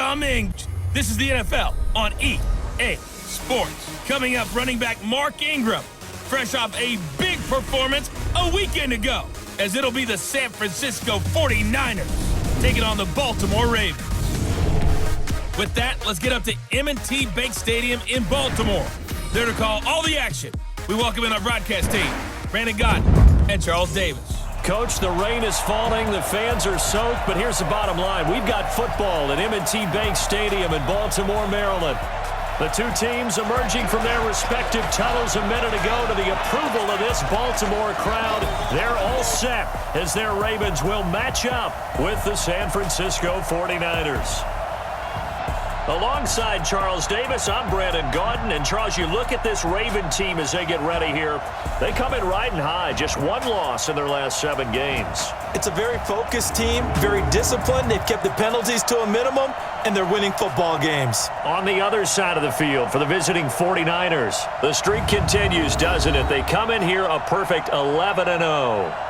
some English. This is the NFL on EA Sports. Coming up, running back Mark Ingram, fresh off a big performance a weekend ago, as it'll be the San Francisco 49ers taking on the Baltimore Ravens. With that, let's get up to M&T Bank Stadium in Baltimore. There to call all the action, we welcome in our broadcast team, Brandon Gott and Charles Davis. Coach, the rain is falling, the fans are soaked, but here's the bottom line. We've got football at M&T Bank Stadium in Baltimore, Maryland. The two teams emerging from their respective tunnels a minute ago to the approval of this Baltimore crowd. They're all set as their Ravens will match up with the San Francisco 49ers. Alongside Charles Davis, I'm Brandon Gaudin. And Charles, you look at this Raven team as they get ready here. They come in riding high, just one loss in their last 7 games. It's a very focused team, very disciplined. They've kept the penalties to a minimum, and they're winning football games. On the other side of the field for the visiting 49ers, the streak continues, doesn't it? They come in here a perfect 11-0.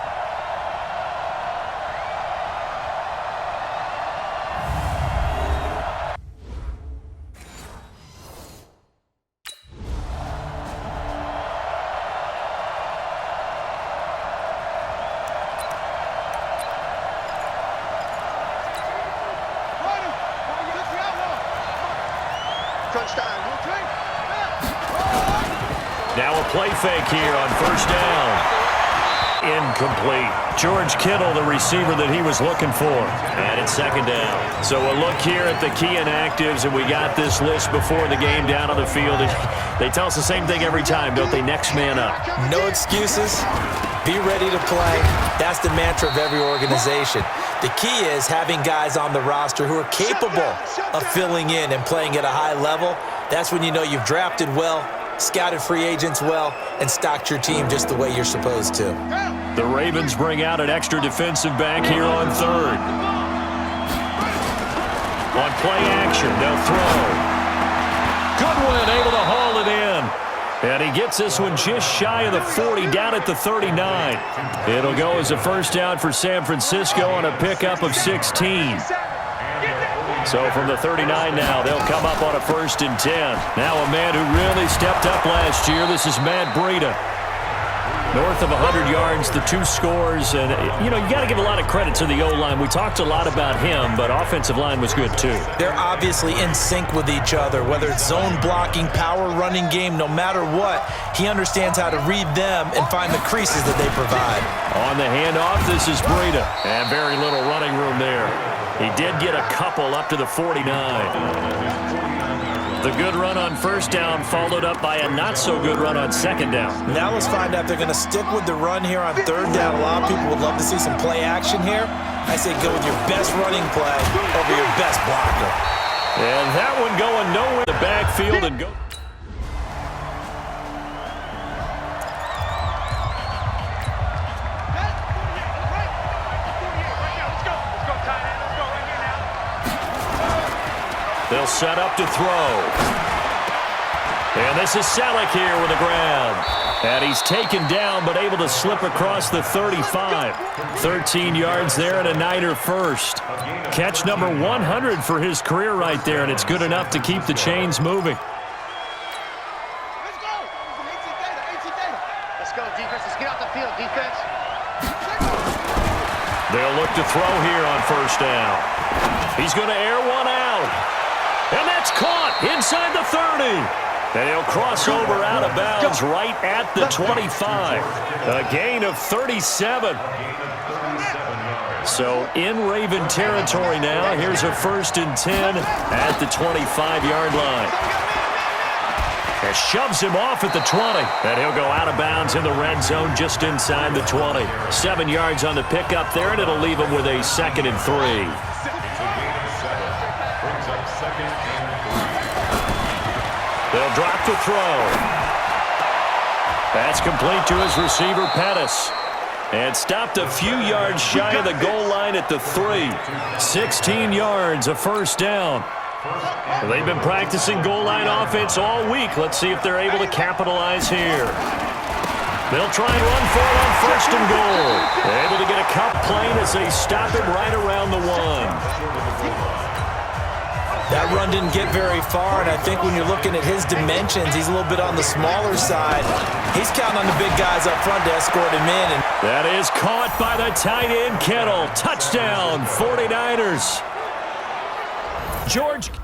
Now a play fake here on first down. Incomplete. George Kittle, the receiver that he was looking for. And it's second down. So a look here at the key inactives, and we got this list before the game down on the field. They tell us the same thing every time, don't they? Next man up. No excuses. Be ready to play. That's the mantra of every organization. The key is having guys on the roster who are capable of filling in and playing at a high level. That's when you know you've drafted well, scouted free agents well, and stocked your team just the way you're supposed to. The Ravens bring out an extra defensive back here on third. On play action, they'll throw. Goodwin able to haul it in. And he gets this one just shy of the 40, down at the 39. It'll go as a first down for San Francisco on a pickup of 16. So from the 39 now, they'll come up on a 1st and 10. Now a man who really stepped up last year. This is Matt Breida. North of 100 yards, the 2 scores. And, you got to give a lot of credit to the O-line. We talked a lot about him, but offensive line was good too. They're obviously in sync with each other, whether it's zone blocking, power running game, no matter what. He understands how to read them and find the creases that they provide. On the handoff, this is Breida. And very little running room there. He did get a couple up to the 49. The good run on first down followed up by a not-so-good run on second down. Now let's find out if they're going to stick with the run here on third down. A lot of people would love to see some play action here. I say go with your best running play over your best blocker. And that one going nowhere in the backfield and go. They'll set up to throw. And this is Selleck here with a grab. And he's taken down but able to slip across the 35. 13 yards there and a Niner first. Catch number 100 for his career right there, and it's good enough to keep the chains moving. Let's go, defense. Let's get out the field, defense. They'll look to throw here on first down. He's going to air one out. And that's caught inside the 30. And he'll cross over out of bounds right at the 25. A gain of 37. So in Raven territory now. Here's a 1st and 10 at the 25-yard line. And shoves him off at the 20. And he'll go out of bounds in the red zone just inside the 20. 7 yards on the pickup there, and it'll leave him with a 2nd and 3. They'll drop to throw. That's complete to his receiver, Pettis. And stopped a few yards shy of the goal line at the 3. 16 yards, a first down. They've been practicing goal line offense all week. Let's see if they're able to capitalize here. They'll try and run for it on 1st and goal. They're able to get a cup plane as they stop him right around the 1. That run didn't get very far, and I think when you're looking at his dimensions, he's a little bit on the smaller side. He's counting on the big guys up front to escort him in. And that is caught by the tight end, Kittle. Touchdown, 49ers. George.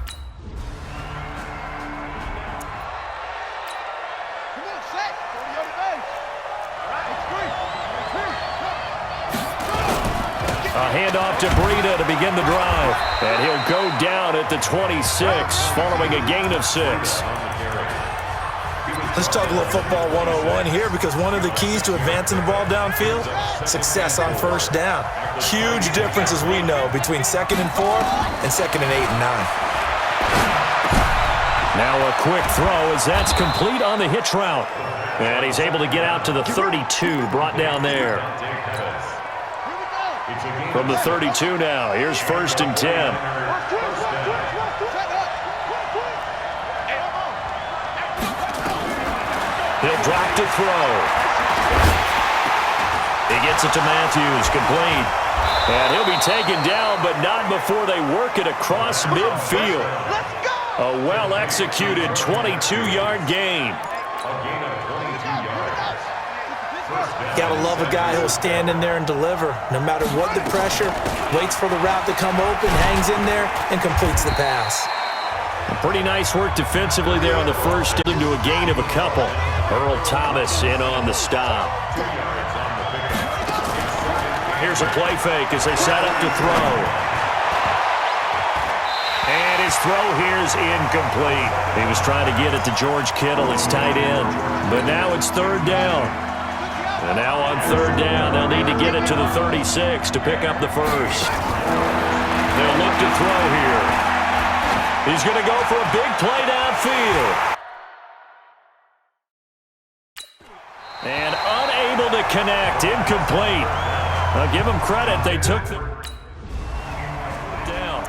A handoff to Breida to begin the drive. And he'll go down at the 26 following a gain of 6. Let's talk a little football 101 here, because one of the keys to advancing the ball downfield, success on first down. Huge difference, as we know, between 2nd and 4 and 2nd and 8 and 9. Now a quick throw as that's complete on the hitch route. And he's able to get out to the 32, brought down there. From the 32 now, here's 1st and 10. He'll drop to throw. He gets it to Matthews, complete. And he'll be taken down, but not before they work it across midfield. A well-executed 22-yard gain. Gotta love a guy who'll stand in there and deliver. No matter what the pressure, waits for the route to come open, hangs in there, and completes the pass. Pretty nice work defensively there on the first, into a gain of a couple. Earl Thomas in on the stop. Here's a play fake as they set up to throw. And his throw here is incomplete. He was trying to get it to George Kittle, his tight end. But now it's 3rd down. And now on 3rd down, they'll need to get it to the 36 to pick up the first. They'll look to throw here. He's going to go for a big play downfield. And unable to connect, incomplete. I'll give them credit, they took the down.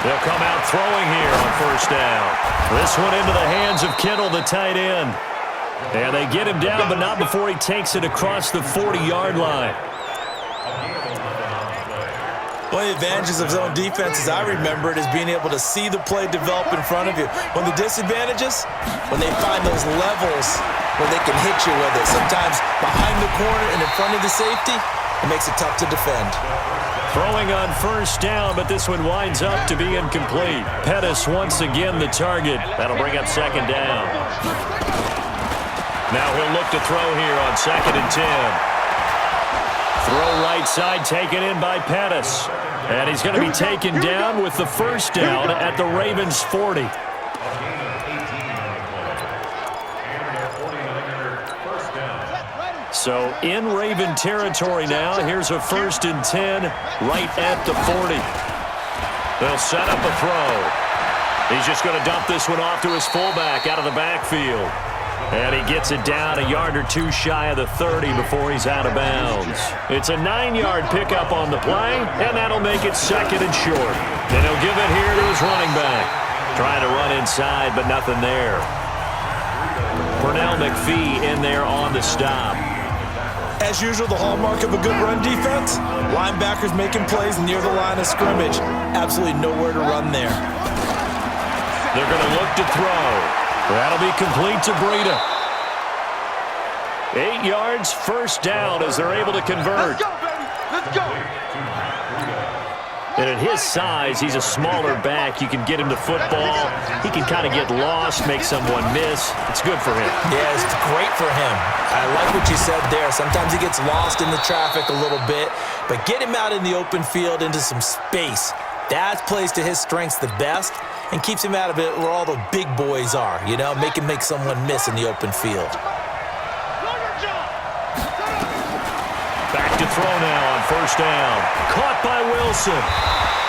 They'll come out throwing here on 1st down. This one into the hands of Kittle, the tight end. And they get him down, but not before he takes it across the 40-yard line. One of the advantages of zone defense, as I remember it, is being able to see the play develop in front of you. One of the disadvantages, when they find those levels where they can hit you with it. Sometimes behind the corner and in front of the safety, it makes it tough to defend. Throwing on 1st down, but this one winds up to be incomplete. Pettis once again the target. That'll bring up 2nd down. Now he'll look to throw here on 2nd and 10. Throw right side taken in by Pettis. And he's going to be taken down with the 1st down at the Ravens' 40. So in Raven territory now. Here's a 1st and 10 right at the 40. They'll set up a throw. He's just going to dump this one off to his fullback out of the backfield. And he gets it down a yard or 2 shy of the 30 before he's out of bounds. It's a 9-yard pickup on the play, and that'll make it 2nd and short. And he'll give it here to his running back. Trying to run inside, but nothing there. Pernell McPhee in there on the stop. As usual, the hallmark of a good run defense, linebackers making plays near the line of scrimmage. Absolutely nowhere to run there. They're going to look to throw. That'll be complete to Breida. 8 yards, 1st down as they're able to convert. Let's go, baby. Let's go. And at his size, he's a smaller back. You can get him to football. He can kind of get lost, make someone miss. It's good for him. Yeah, it's great for him. I like what you said there. Sometimes he gets lost in the traffic a little bit, but get him out in the open field into some space. That plays to his strengths the best and keeps him out of it where all the big boys are, you know, make him make someone miss in the open field. Back to throw now on 1st down. Caught by Wilson.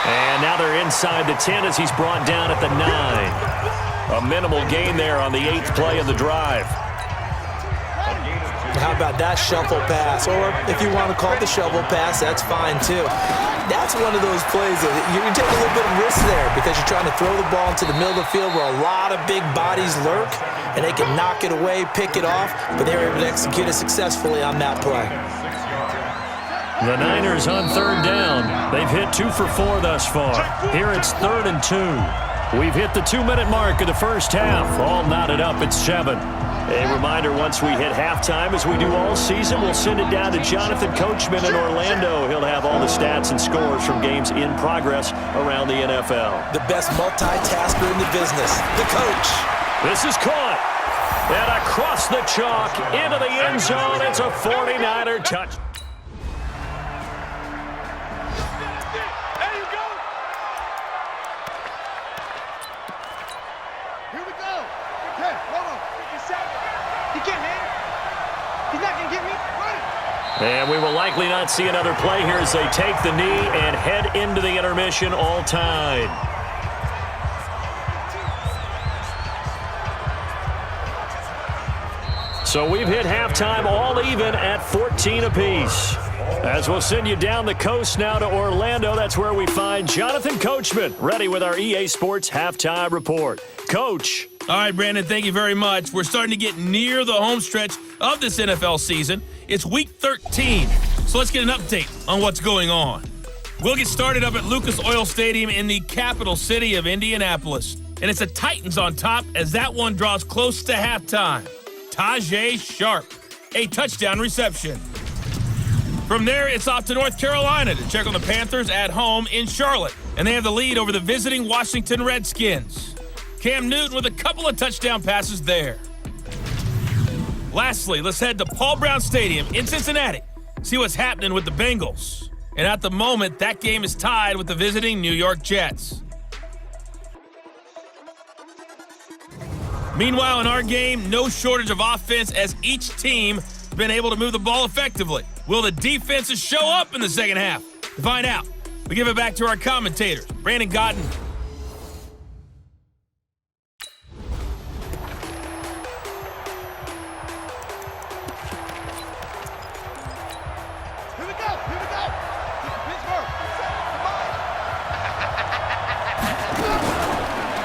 And now they're inside the 10 as he's brought down at the 9. A minimal gain there on the 8th play of the drive. How about that shuffle pass? Or if you want to call it the shovel pass, that's fine too. That's one of those plays that you can take a little bit of risk there because you're trying to throw the ball into the middle of the field where a lot of big bodies lurk. and they can knock it away, pick it off, but they were able to execute it successfully on that play. The Niners on third down. They've hit 2 for 4 thus far. Here it's 3rd and 2. We've hit the 2-minute mark of the first half. All knotted up at 7. A reminder, once we hit halftime, as we do all season, we'll send it down to Jonathan Coachman in Orlando. He'll have all the stats and scores from games in progress around the NFL. The best multitasker in the business, the coach. This is caught. And across the chalk, into the end zone. It's a 49er touch. And we will likely not see another play here as they take the knee and head into the intermission all time. So we've hit halftime all even at 14 apiece. As we'll send you down the coast now to Orlando, that's where we find Jonathan Coachman, ready with our EA Sports Halftime Report. Coach. All right, Brandon, thank you very much. We're starting to get near the home stretch of this NFL season. It's Week 13, so let's get an update on what's going on. We'll get started up at Lucas Oil Stadium in the capital city of Indianapolis. And it's the Titans on top as that one draws close to halftime. Tajay Sharp, a touchdown reception. From there, it's off to North Carolina to check on the Panthers at home in Charlotte. And they have the lead over the visiting Washington Redskins. Cam Newton with a couple of touchdown passes there. Lastly, let's head to Paul Brown Stadium in Cincinnati. See what's happening with the Bengals. And at the moment, that game is tied with the visiting New York Jets. Meanwhile, in our game, no shortage of offense as each team has been able to move the ball effectively. Will the defenses show up in the second half? To find out, we give it back to our commentators, Brandon Godden.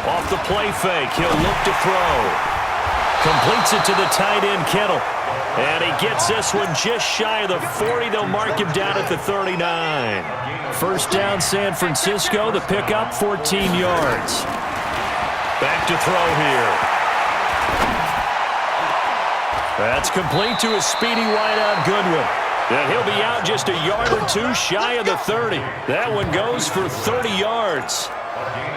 Off the play fake, he'll look to throw. Completes it to the tight end, Kittle. And he gets this one just shy of the 40. They'll mark him down at the 39. First down, San Francisco. The pickup, 14 yards. Back to throw here. That's complete to a speedy wideout Goodwin. And he'll be out just a yard or two shy of the 30. That one goes for 30 yards.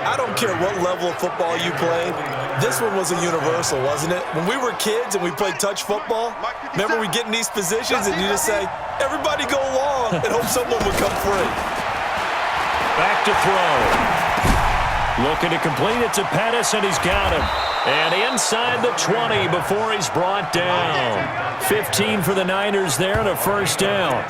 I don't care what level of football you played. This one was a universal, wasn't it? When we were kids and we played touch football, remember we get in these positions and you just say, everybody go along and hope someone would come free. Back to throw. Looking to complete it to Pettis, and he's got him. And inside the 20 before he's brought down. 15 for the Niners there and a first down.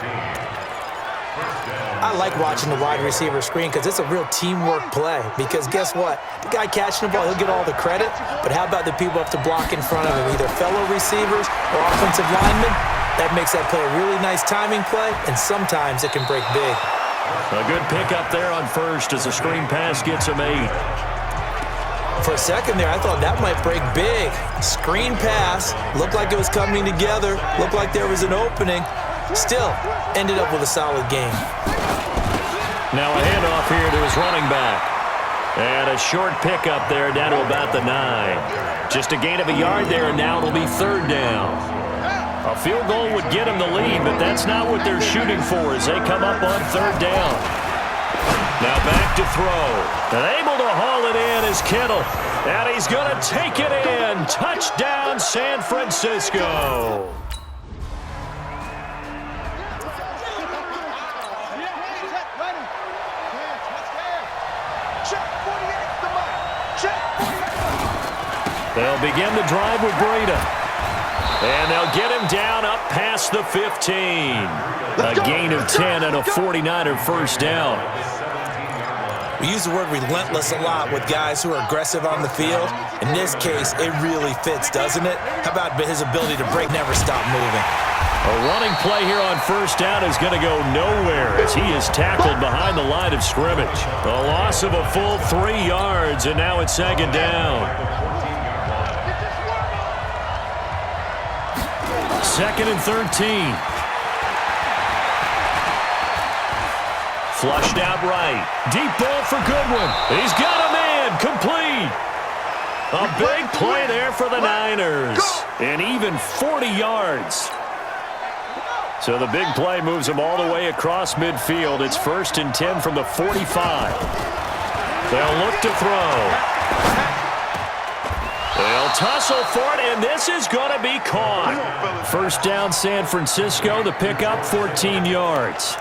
I like watching the wide receiver screen because it's a real teamwork play. Because guess what? The guy catching the ball, he'll get all the credit. But how about the people up to block in front of him, either fellow receivers or offensive linemen? That makes that play a really nice timing play, and sometimes it can break big. A good pickup there on first as the screen pass gets him 8. For a second there, I thought that might break big. Screen pass, looked like it was coming together, looked like there was an opening. Still, ended up with a solid game. Now a handoff here to his running back. And a short pickup there down to about the 9. Just a gain of a yard there, and now it'll be third down. A field goal would get him the lead, but that's not what they're shooting for as they come up on third down. Now back to throw. And able to haul it in is Kittle. And he's going to take it in. Touchdown, San Francisco. They'll begin the drive with Breida. And they'll get him down up past the 15. A gain of 10 and a 49er first down. We use the word relentless a lot with guys who are aggressive on the field. In this case, it really fits, doesn't it? How about his ability to break, never stop moving? A running play here on first down is going to go nowhere as he is tackled behind the line of scrimmage. A loss of a full 3 yards, and now it's second down. 2nd and 13. Flushed out right. Deep ball for Goodwin. He's got a man. Complete. A big play there for the Niners. And even 40 yards. So the big play moves them all the way across midfield. It's 1st and 10 from the 45. They'll look to throw. They'll tussle for it, and this is going to be caught. 1st down, San Francisco. The pickup, 14 yards.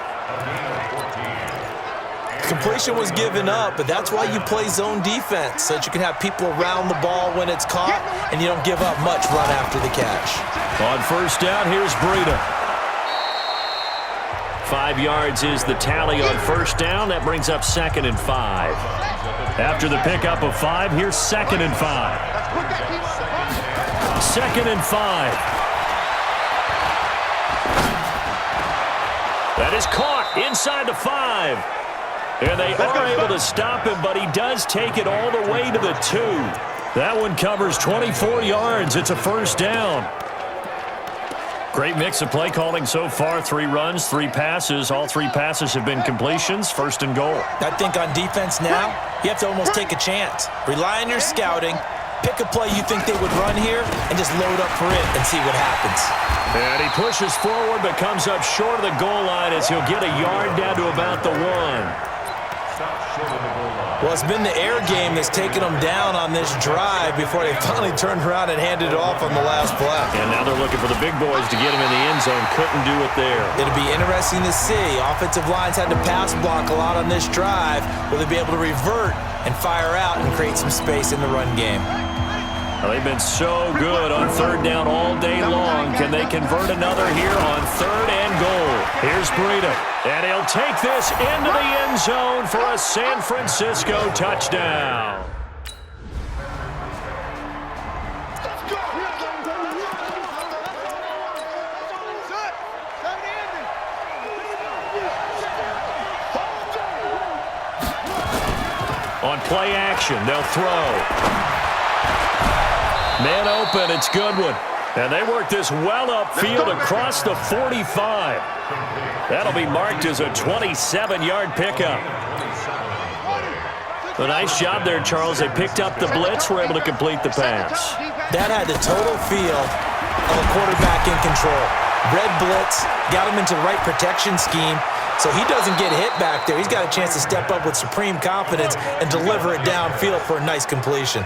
Completion was given up, but that's why you play zone defense, so that you can have people around the ball when it's caught, and you don't give up much run after the catch. On 1st down, here's Breida. 5 yards is the tally on 1st down. That brings up 2nd and 5. After the pickup of 5, here's 2nd and 5. 2nd and 5. That is caught inside the 5. And they are able to stop him, but he does take it all the way to the 2. That one covers 24 yards. It's a 1st down. Great mix of play calling so far. 3 runs, 3 passes. All 3 passes have been completions. 1st and goal. I think on defense now, you have to almost take a chance. Rely on your scouting. Pick a play you think they would run here and just load up for it and see what happens. And he pushes forward but comes up short of the goal line as he'll get a yard down to about the 1. Well, it's been the air game that's taken them down on this drive before they finally turned around and handed it off on the last play. And now they're looking for the big boys to get him in the end zone. Couldn't do it there. It'll be interesting to see. Offensive lines had to pass block a lot on this drive. Will they be able to revert and fire out and create some space in the run game? Well, they've been so good on 3rd down all day long. Can they convert another here on 3rd and goal? Here's Breida. And he'll take this into the end zone for a San Francisco touchdown. On play action, they'll throw. Man open, it's Goodwin. And they work this well upfield across the 45. That'll be marked as a 27-yard pickup. A nice job there, Charles. They picked up the blitz, were able to complete the pass. That had the total feel of a quarterback in control. Red blitz, got him into the right protection scheme, so he doesn't get hit back there. He's got a chance to step up with supreme confidence and deliver it downfield for a nice completion.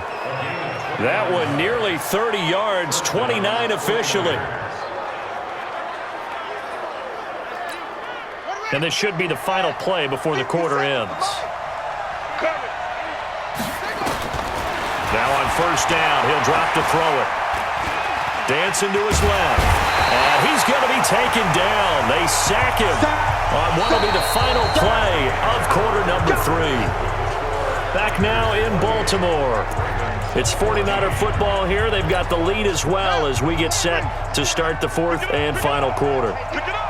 That one nearly 30 yards, 29 officially. And this should be the final play before the quarter ends. Now on 1st down, he'll drop to throw it. Dancing to his left. And he's going to be taken down. They sack him on what will be the final play of quarter number 3. Back now in Baltimore. It's 49er football here. They've got the lead as well as we get set to start the 4th and final quarter.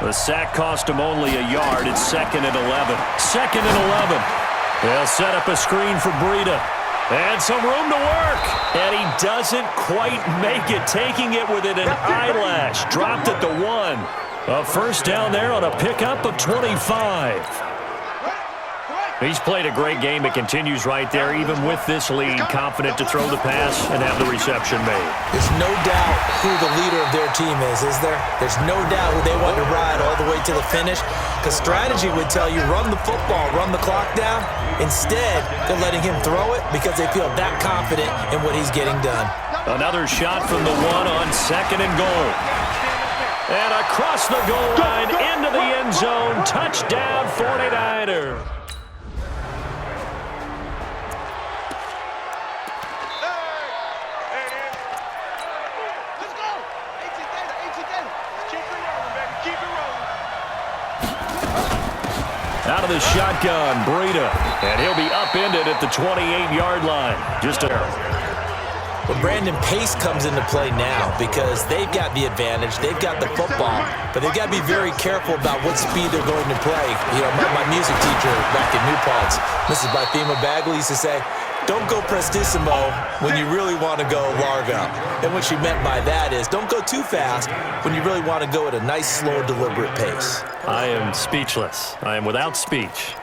The sack cost them only a yard. It's 2nd and 11. 2nd and 11. They'll set up a screen for Breida. And some room to work. And he doesn't quite make it, taking it within an eyelash. Dropped at the 1. A 1st down there on a pickup of 25. He's played a great game. It continues right there, even with this lead, confident to throw the pass and have the reception made. There's no doubt who the leader of their team is there? There's no doubt who they want to ride all the way to the finish, because strategy would tell you run the football, run the clock down. Instead, they're letting him throw it because they feel that confident in what he's getting done. Another shot from the 1 on 2nd and goal. And across the goal line, into the end zone, touchdown 49ers. Out of the shotgun, Breida. And he'll be upended at the 28-yard line. Just a... Well, Brandon, pace comes into play now because they've got the advantage. They've got the football. But they've got to be very careful about what speed they're going to play. You know, my music teacher back in New Paltz, Mrs. Bythema Bagley, used to say, don't go prestissimo when you really want to go largo. And what she meant by that is don't go too fast when you really want to go at a nice, slow, deliberate pace. I am speechless. I am without speech.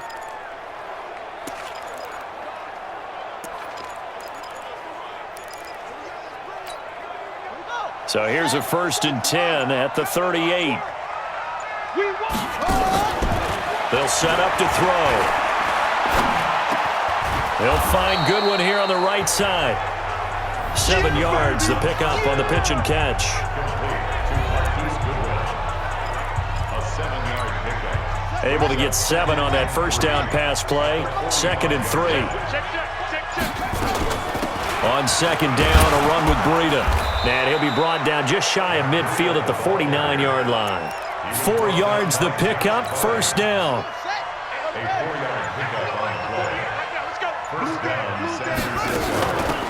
So here's a 1st and 10 at the 38. They'll set up to throw. They'll find Goodwin here on the right side. 7 yards, the pickup on the pitch and catch. Able to get 7 on that first down pass play. 2nd and 3. On 2nd down, a run with Breida. And he'll be brought down just shy of midfield at the 49-yard line. 4 yards the pickup, 1st down.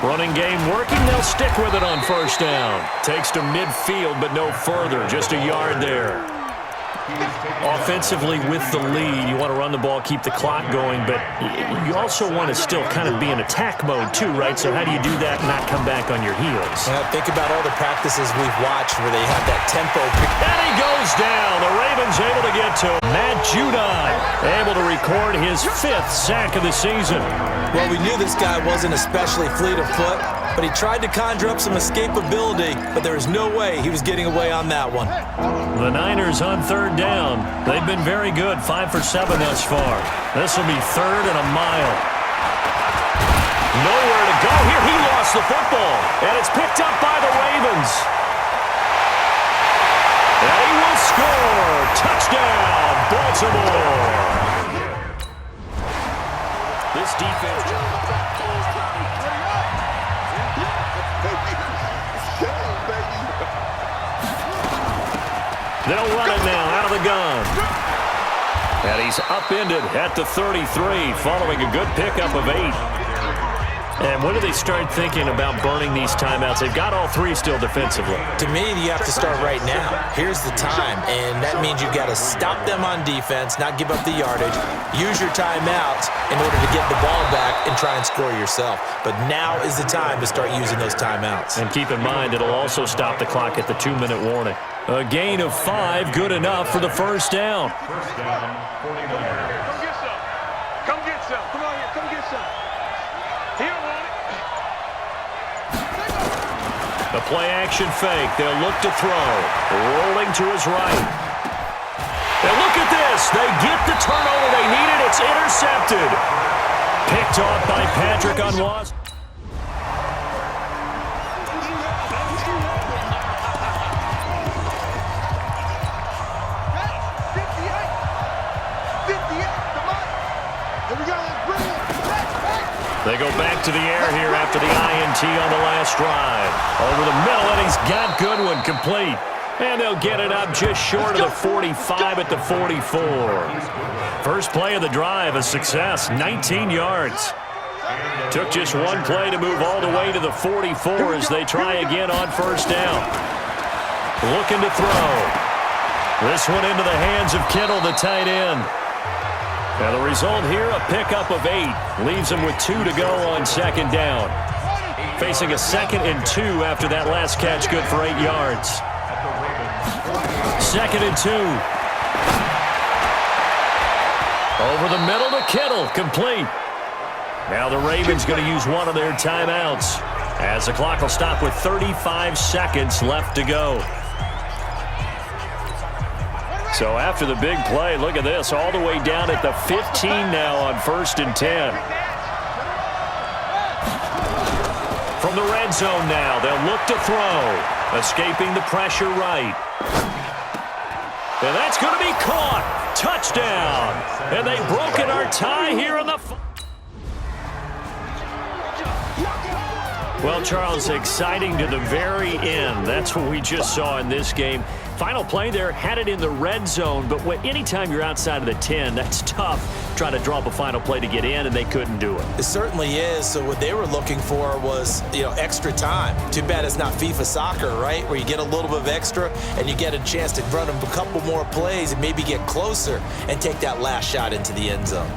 Running game working, they'll stick with it on 1st down. Takes to midfield, but no further, just a yard there. Offensively with the lead, you want to run the ball, keep the clock going, but you also want to still kind of be in attack mode too, right? So how do you do that and not come back on your heels? Think about all the practices we've watched where they have that tempo. And he goes down. The Ravens able to get to him. Matt Judon able to record his 5th sack of the season. Well, we knew this guy wasn't especially fleet of foot, but he tried to conjure up some escapability, but there was no way he was getting away on that one. The Niners on 3rd down. They've been very good, 5 for 7 thus far. This will be 3rd and a mile. Nowhere to go here. He lost the football, and it's picked up by the Ravens. And he will score. Touchdown, Baltimore. This defense. They'll run it now out of the gun. And he's upended at the 33 following a good pickup of 8. And when do they start thinking about burning these timeouts? They've got all 3 still defensively. To me, you have to start right now. Here's the time, and that means you've got to stop them on defense, not give up the yardage, use your timeouts in order to get the ball back and try and score yourself. But now is the time to start using those timeouts. And keep in mind, it'll also stop the clock at the 2-minute warning. A gain of 5, good enough for the 1st down. First down, 49. Come get some. Come get some. Come on here. Come get some. He don't want it. A play-action fake. They'll look to throw. Rolling to his right. And look at this. They get the turnover they needed. It's intercepted. Picked off by Patrick Onwuzurike. They go back to the air here after the INT on the last drive. Over the middle, and he's got Goodwin complete. And they'll get it up just short of the 45 at the 44. First play of the drive, a success, 19 yards. Took just one play to move all the way to the 44 as they try again on 1st down. Looking to throw. This one into the hands of Kittle, the tight end. Now the result here, a pickup of 8. Leaves him with 2 to go on 2nd down. Facing a 2nd and 2 after that last catch, good for 8 yards. 2nd and 2. Over the middle to Kittle, complete. Now the Ravens going to use one of their timeouts as the clock will stop with 35 seconds left to go. So after the big play, look at this, all the way down at the 15 now on 1st and 10. From the red zone now, they'll look to throw, escaping the pressure right. And that's going to be caught. Touchdown. And they've broken our tie here in the... Well, Charles, exciting to the very end. That's what we just saw in this game. Final play there, had it in the red zone, but anytime you're outside of the 10, that's tough trying to draw up a final play to get in, and they couldn't do it. It certainly is. So what they were looking for was, extra time. Too bad it's not FIFA soccer, right, where you get a little bit of extra and you get a chance to run a couple more plays and maybe get closer and take that last shot into the end zone.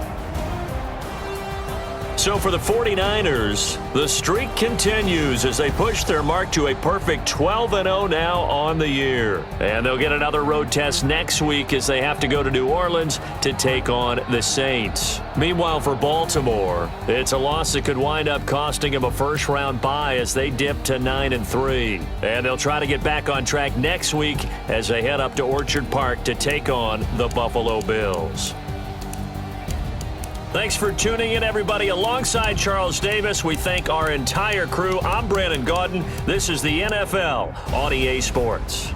So for the 49ers, the streak continues as they push their mark to a perfect 12-0 now on the year. And they'll get another road test next week as they have to go to New Orleans to take on the Saints. Meanwhile, for Baltimore, it's a loss that could wind up costing them a first-round bye as they dip to 9-3. And they'll try to get back on track next week as they head up to Orchard Park to take on the Buffalo Bills. Thanks for tuning in, everybody. Alongside Charles Davis, we thank our entire crew. I'm Brandon Gaudin. This is the NFL on EA Sports.